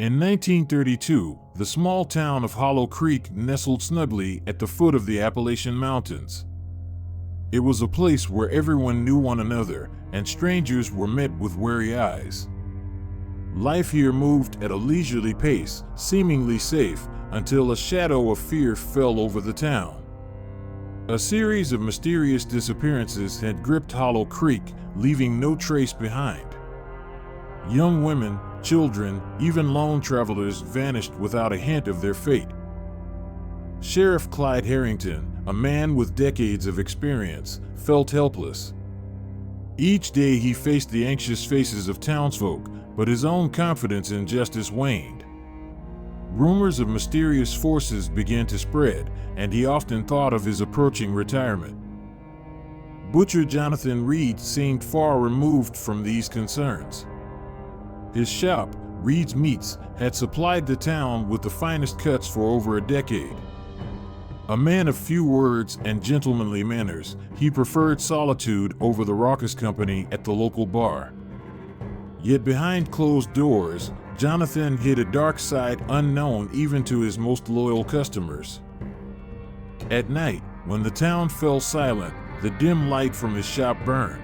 In 1932, the small town of Hollow Creek nestled snugly at the foot of the Appalachian Mountains. It was a place where everyone knew one another, and strangers were met with wary eyes. Life here moved at a leisurely pace, seemingly safe, until a shadow of fear fell over the town. A series of mysterious disappearances had gripped Hollow Creek, leaving no trace behind. Young women, children, even lone travelers vanished without a hint of their fate. Sheriff Clyde Harrington, a man with decades of experience, felt helpless. Each day he faced the anxious faces of townsfolk, but his own confidence in justice waned. Rumors of mysterious forces began to spread, and he often thought of his approaching retirement. Butcher Jonathan Reed seemed far removed from these concerns. His shop, Reed's Meats, had supplied the town with the finest cuts for over a decade. A man of few words and gentlemanly manners, he preferred solitude over the raucous company at the local bar. Yet behind closed doors, Jonathan hid a dark side unknown even to his most loyal customers. At night, when the town fell silent, the dim light from his shop burned.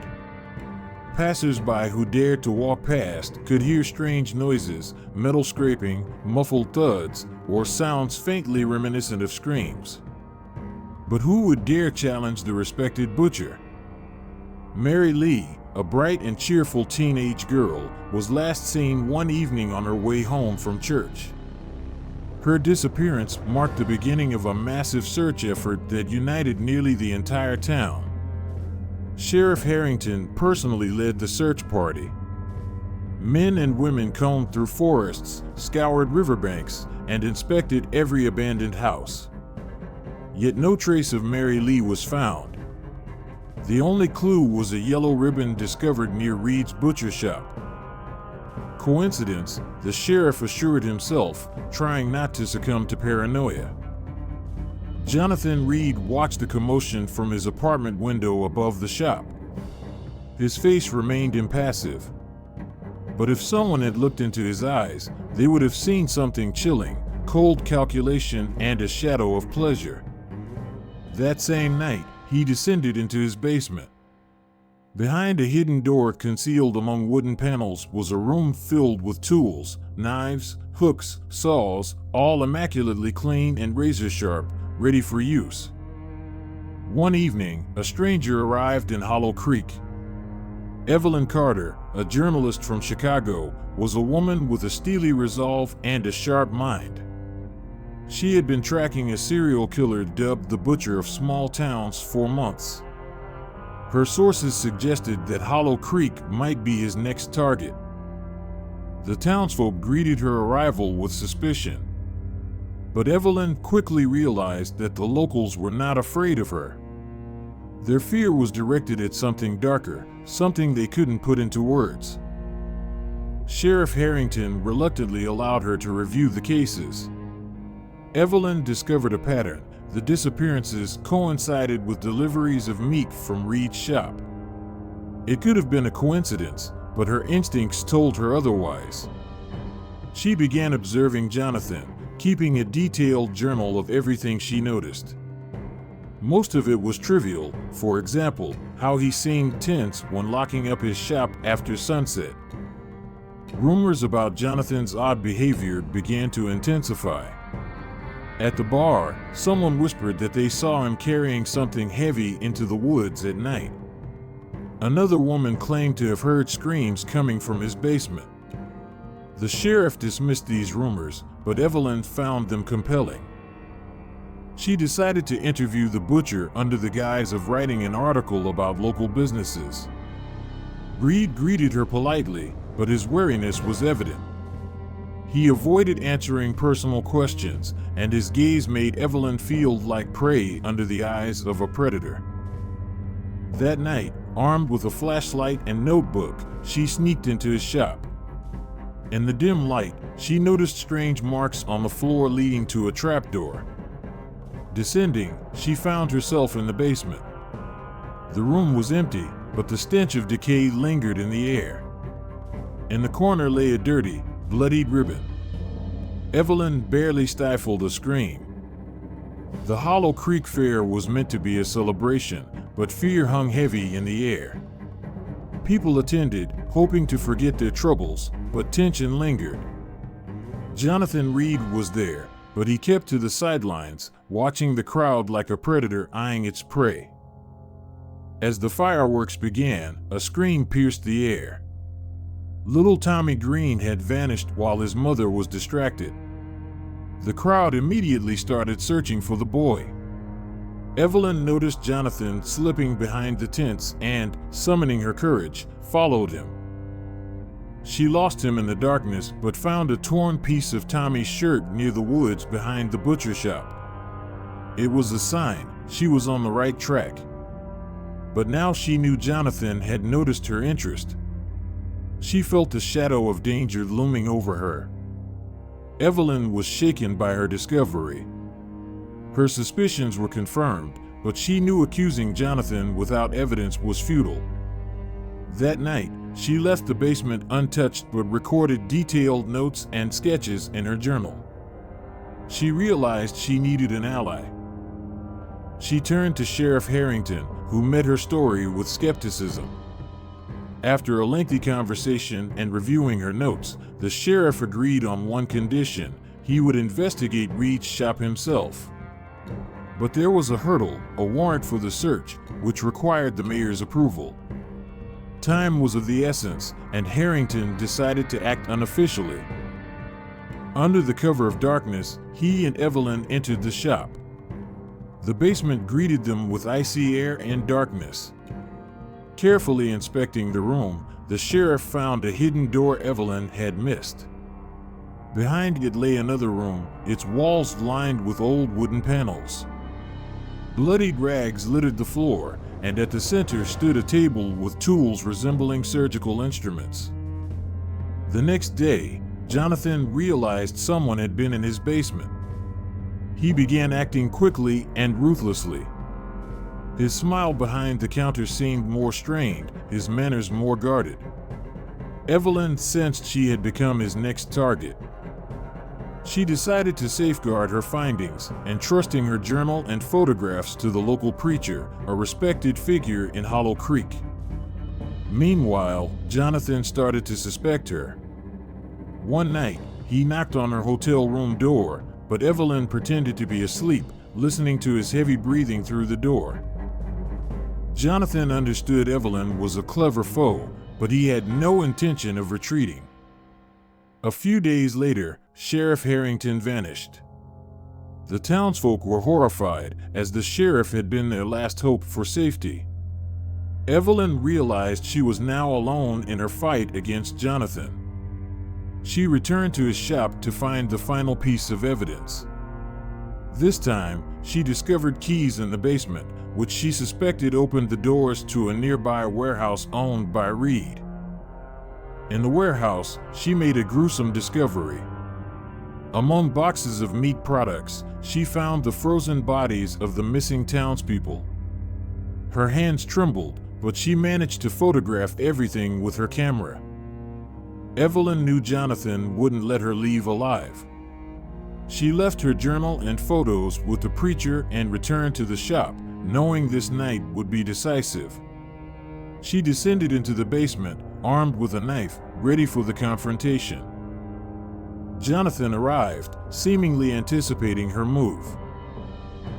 Passers-by who dared to walk past could hear strange noises, metal scraping, muffled thuds, or sounds faintly reminiscent of screams. But who would dare challenge the respected butcher? Mary Lee, a bright and cheerful teenage girl, was last seen one evening on her way home from church. Her disappearance marked the beginning of a massive search effort that united nearly the entire town. Sheriff Harrington personally led the search party. Men and women combed through forests, scoured riverbanks, and inspected every abandoned house. Yet no trace of Mary Lee was found. The only clue was a yellow ribbon discovered near Reed's butcher shop. Coincidence, the sheriff assured himself, trying not to succumb to paranoia. Jonathan Reed watched the commotion from his apartment window above the shop. His face remained impassive. But if someone had looked into his eyes, they would have seen something chilling, cold calculation and a shadow of pleasure. That same night, he descended into his basement. Behind a hidden door concealed among wooden panels was a room filled with tools, knives, hooks, saws, all immaculately clean and razor-sharp, ready for use. One evening, a stranger arrived in Hollow Creek. Evelyn Carter, a journalist from Chicago, was a woman with a steely resolve and a sharp mind. She had been tracking a serial killer dubbed the Butcher of Small Towns for months. Her sources suggested that Hollow Creek might be his next target. The townsfolk greeted her arrival with suspicion. But Evelyn quickly realized that the locals were not afraid of her. Their fear was directed at something darker, something they couldn't put into words. Sheriff Harrington reluctantly allowed her to review the cases. Evelyn discovered a pattern. The disappearances coincided with deliveries of meat from Reed's shop. It could have been a coincidence, but her instincts told her otherwise. She began observing Jonathan, keeping a detailed journal of everything she noticed. Most of it was trivial, for example, how he seemed tense when locking up his shop after sunset. Rumors about Jonathan's odd behavior began to intensify. At the bar, someone whispered that they saw him carrying something heavy into the woods at night. Another woman claimed to have heard screams coming from his basement. The sheriff dismissed these rumors, but Evelyn found them compelling. She decided to interview the butcher under the guise of writing an article about local businesses. Reed greeted her politely, but his wariness was evident. He avoided answering personal questions, and his gaze made Evelyn feel like prey under the eyes of a predator. That night, armed with a flashlight and notebook, she sneaked into his shop. In the dim light, she noticed strange marks on the floor leading to a trapdoor. Descending, she found herself in the basement. The room was empty, but the stench of decay lingered in the air. In the corner lay a dirty, bloodied ribbon. Evelyn barely stifled a scream. The Hollow Creek Fair was meant to be a celebration, but fear hung heavy in the air. People attended, hoping to forget their troubles, but tension lingered. Jonathan Reed was there, but he kept to the sidelines, watching the crowd like a predator eyeing its prey. As the fireworks began, a scream pierced the air. Little Tommy Green had vanished while his mother was distracted. The crowd immediately started searching for the boy. Evelyn noticed Jonathan slipping behind the tents and, summoning her courage, followed him. She lost him in the darkness but found a torn piece of Tommy's shirt near the woods behind the butcher shop. It was a sign she was on the right track. But now she knew Jonathan had noticed her interest. She felt the shadow of danger looming over her. Evelyn was shaken by her discovery. Her suspicions were confirmed, but she knew accusing Jonathan without evidence was futile. That night, she left the basement untouched but recorded detailed notes and sketches in her journal. She realized she needed an ally. She turned to Sheriff Harrington, who met her story with skepticism. After a lengthy conversation and reviewing her notes, the sheriff agreed on one condition: he would investigate Reed's shop himself. But there was a hurdle, a warrant for the search, which required the mayor's approval. Time was of the essence, and Harrington decided to act unofficially. Under the cover of darkness, he and Evelyn entered the shop. The basement greeted them with icy air and darkness. Carefully inspecting the room, the sheriff found a hidden door Evelyn had missed. Behind it lay another room, its walls lined with old wooden panels. Bloodied rags littered the floor, and at the center stood a table with tools resembling surgical instruments. The next day, Jonathan realized someone had been in his basement. He began acting quickly and ruthlessly. His smile behind the counter seemed more strained, his manners more guarded. Evelyn sensed she had become his next target. She decided to safeguard her findings, entrusting her journal and photographs to the local preacher, a respected figure in Hollow Creek. Meanwhile, Jonathan started to suspect her. One night, he knocked on her hotel room door, but Evelyn pretended to be asleep, listening to his heavy breathing through the door. Jonathan understood Evelyn was a clever foe, but he had no intention of retreating. A few days later, Sheriff Harrington vanished. The townsfolk were horrified, as the sheriff had been their last hope for safety. Evelyn realized she was now alone in her fight against Jonathan. She returned to his shop to find the final piece of evidence. This time, she discovered keys in the basement, which she suspected opened the doors to a nearby warehouse owned by Reed. In the warehouse, she made a gruesome discovery. Among boxes of meat products, she found the frozen bodies of the missing townspeople. Her hands trembled, but she managed to photograph everything with her camera. Evelyn knew Jonathan wouldn't let her leave alive. She left her journal and photos with the preacher and returned to the shop, knowing this night would be decisive. She descended into the basement, armed with a knife, ready for the confrontation. Jonathan arrived, seemingly anticipating her move.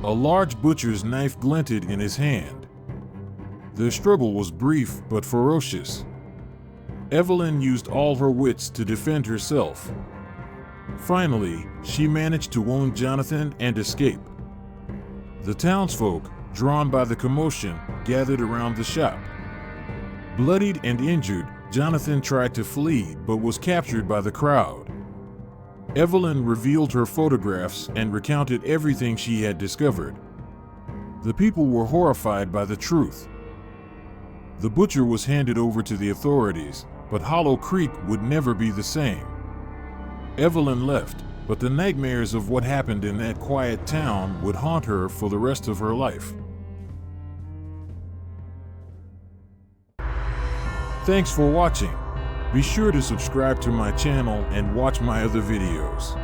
A large butcher's knife glinted in his hand. Their struggle was brief but ferocious. Evelyn used all her wits to defend herself. Finally, she managed to wound Jonathan and escape. The townsfolk, drawn by the commotion, gathered around the shop. Bloodied and injured, Jonathan tried to flee but was captured by the crowd. Evelyn revealed her photographs and recounted everything she had discovered. The people were horrified by the truth. The butcher was handed over to the authorities, but Hollow Creek would never be the same. Evelyn left, but the nightmares of what happened in that quiet town would haunt her for the rest of her life. Thanks for watching. Be sure to subscribe to my channel and watch my other videos.